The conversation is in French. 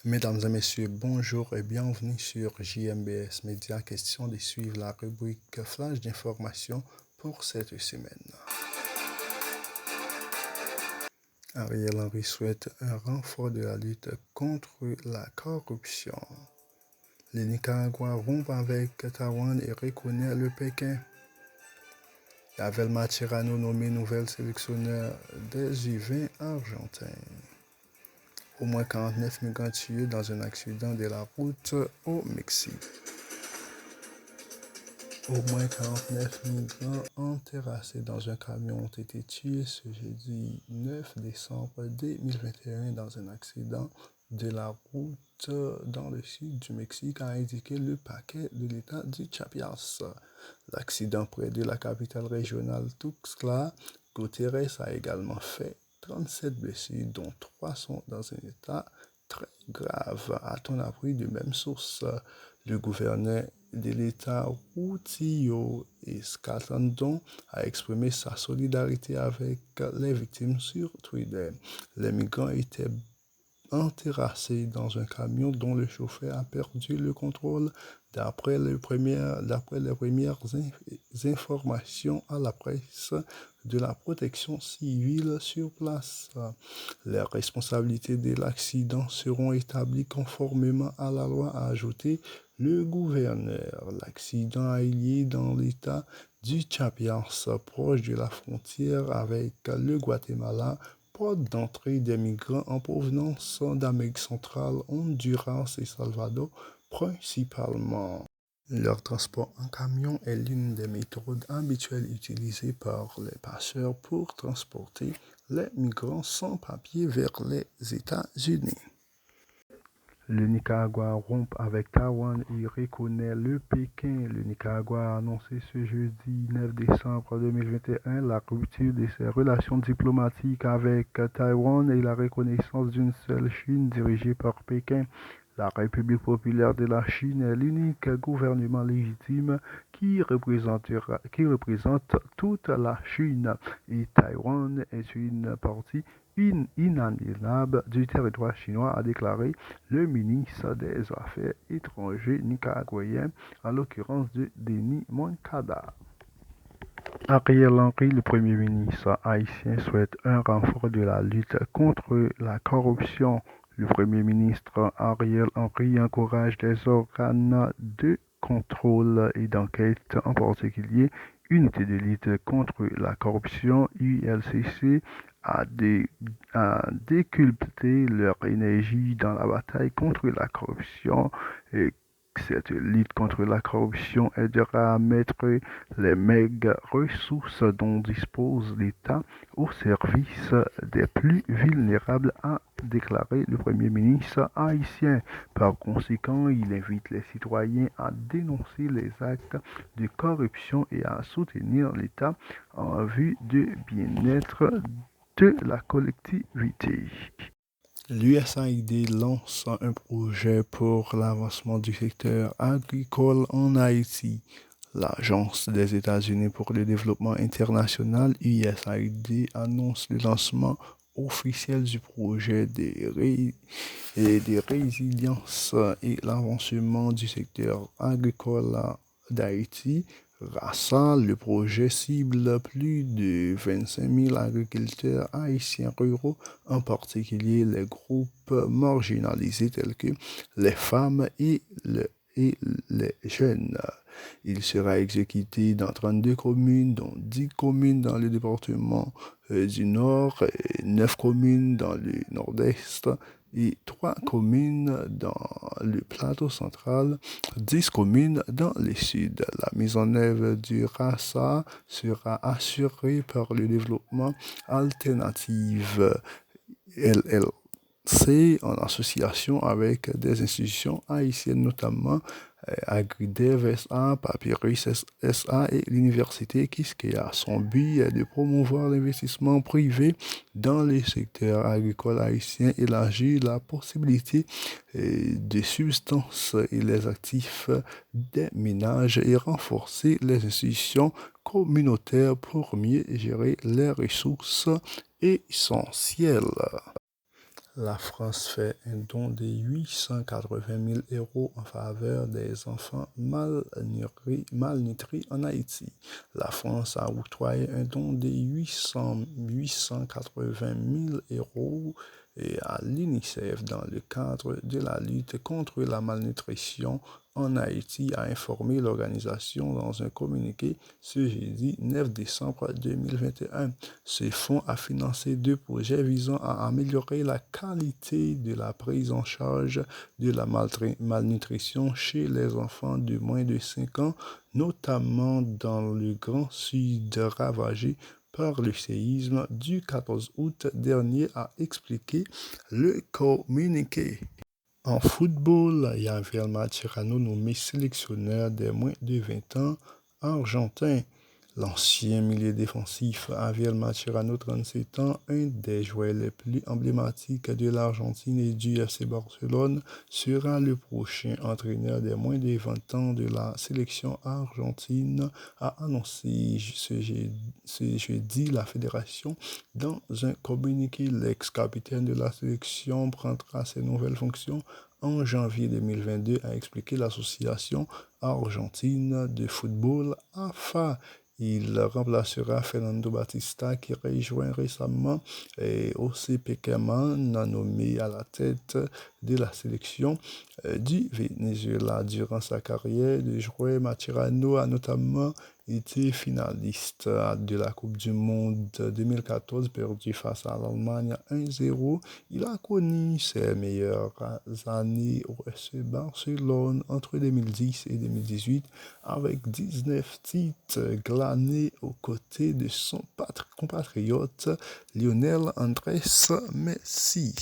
Mesdames et messieurs, bonjour et bienvenue sur JMBS Média. Question de suivre la rubrique Flash d'information pour cette semaine. Ariel Henry souhaite un renfort de la lutte contre la corruption. Le Nicaragua rompt avec Taïwan et reconnaît le Pékin. Yavel Mascherano nommé nouvelle sélectionneur des U20 argentins. Au moins 49 migrants tués dans un accident de la route au Mexique. Au moins 49 migrants enterrassés dans un camion ont été tués ce jeudi 9 décembre 2021 dans un accident de la route dans le sud du Mexique, a indiqué le parquet de l'État du Chiapas. L'accident près de la capitale régionale Tuxtla Gutiérrez a également fait 37 blessés, dont 3 sont dans un état très grave, a-t-on appris de même source. Le gouverneur de l'État, Rutilio Escalante, a exprimé sa solidarité avec les victimes sur Twitter. Les migrants étaient enterrassés dans un camion dont le chauffeur a perdu le contrôle, d'après les premières informations à la presse de la protection civile sur place. Les responsabilités de l'accident seront établies conformément à la loi, a ajouté le gouverneur. L'accident a eu lieu dans l'état du Chiapas, proche de la frontière avec le Guatemala, porte d'entrée des migrants en provenance d'Amérique centrale, Honduras et Salvador principalement. Leur transport en camion est l'une des méthodes habituelles utilisées par les passeurs pour transporter les migrants sans papier vers les États-Unis. Le Nicaragua rompt avec Taïwan et reconnaît le Pékin. Le Nicaragua a annoncé ce jeudi 9 décembre 2021 la rupture de ses relations diplomatiques avec Taïwan et la reconnaissance d'une seule Chine dirigée par Pékin. La République populaire de la Chine est l'unique gouvernement légitime qui représente toute la Chine, et Taïwan est une partie inaliénable du territoire chinois, a déclaré le ministre des Affaires étrangères nicaraguayen, en l'occurrence de Denis Moncada. Ariel Henry, le Premier ministre haïtien, souhaite un renfort de la lutte contre la corruption. Le Premier ministre Ariel Henry encourage des organes de contrôle et d'enquête, en particulier Unité de lutte contre la corruption, ULCC, à déculpter leur énergie dans la bataille contre la corruption. Et cette lutte contre la corruption aidera à mettre les maigres ressources dont dispose l'État au service des plus vulnérables, a déclaré le Premier ministre haïtien. Par conséquent, il invite les citoyens à dénoncer les actes de corruption et à soutenir l'État en vue du bien-être de la collectivité. L'USAID lance un projet pour l'avancement du secteur agricole en Haïti. L'Agence des États-Unis pour le développement international, USAID, annonce le lancement officiel du projet de résilience et l'avancement du secteur agricole d'Haïti. RASA, le projet cible plus de 25 000 agriculteurs haïtiens ruraux, en particulier les groupes marginalisés tels que les femmes et les jeunes. Il sera exécuté dans 32 communes, dont 10 communes dans le département du Nord, 9 communes dans le Nord-Est et 3 communes dans le plateau central, 10 communes dans le sud. La mise en œuvre du RASA sera assurée par le développement alternatif LLC en association avec des institutions haïtiennes, notamment Agridev SA, Papyrus SA et l'Université Quisqueya. Son but est de promouvoir l'investissement privé dans les secteurs agricoles haïtiens, élargir la possibilité de substances et les actifs des ménages et renforcer les institutions communautaires pour mieux gérer les ressources essentielles. La France fait un don de 880 000 € en faveur des enfants malnutris en Haïti. La France a octroyé un don de 880 000 € à l'UNICEF dans le cadre de la lutte contre la malnutrition en Haïti, a informé l'organisation dans un communiqué ce jeudi 9 décembre 2021. Ce fonds a financé 2 projets visant à améliorer la qualité de la prise en charge de la malnutrition chez les enfants de moins de 5 ans, notamment dans le Grand Sud ravagé par le séisme du 14 août dernier, a expliqué le communiqué. En football, Javier Mascherano nommé sélectionneur des moins de 20 ans argentin. L'ancien milieu défensif Javier Mascherano, 37 ans, un des joueurs les plus emblématiques de l'Argentine et du FC Barcelone, sera le prochain entraîneur des moins de 20 ans de la sélection argentine, a annoncé ce jeudi la fédération. Dans un communiqué, l'ex-capitaine de la sélection prendra ses nouvelles fonctions en janvier 2022, a expliqué l'association argentine de football AFA. Il remplacera Fernando Batista qui rejoint récemment José Pekerman, nommé à la tête de la sélection du Venezuela. Durant sa carrière de joueur, Mascherano a notamment été finaliste de la Coupe du Monde 2014, perdu face à l'Allemagne 1-0. Il a connu ses meilleures années au FC Barcelone entre 2010 et 2018 avec 19 titres glanés aux côtés de son compatriote Lionel Andrés Messi.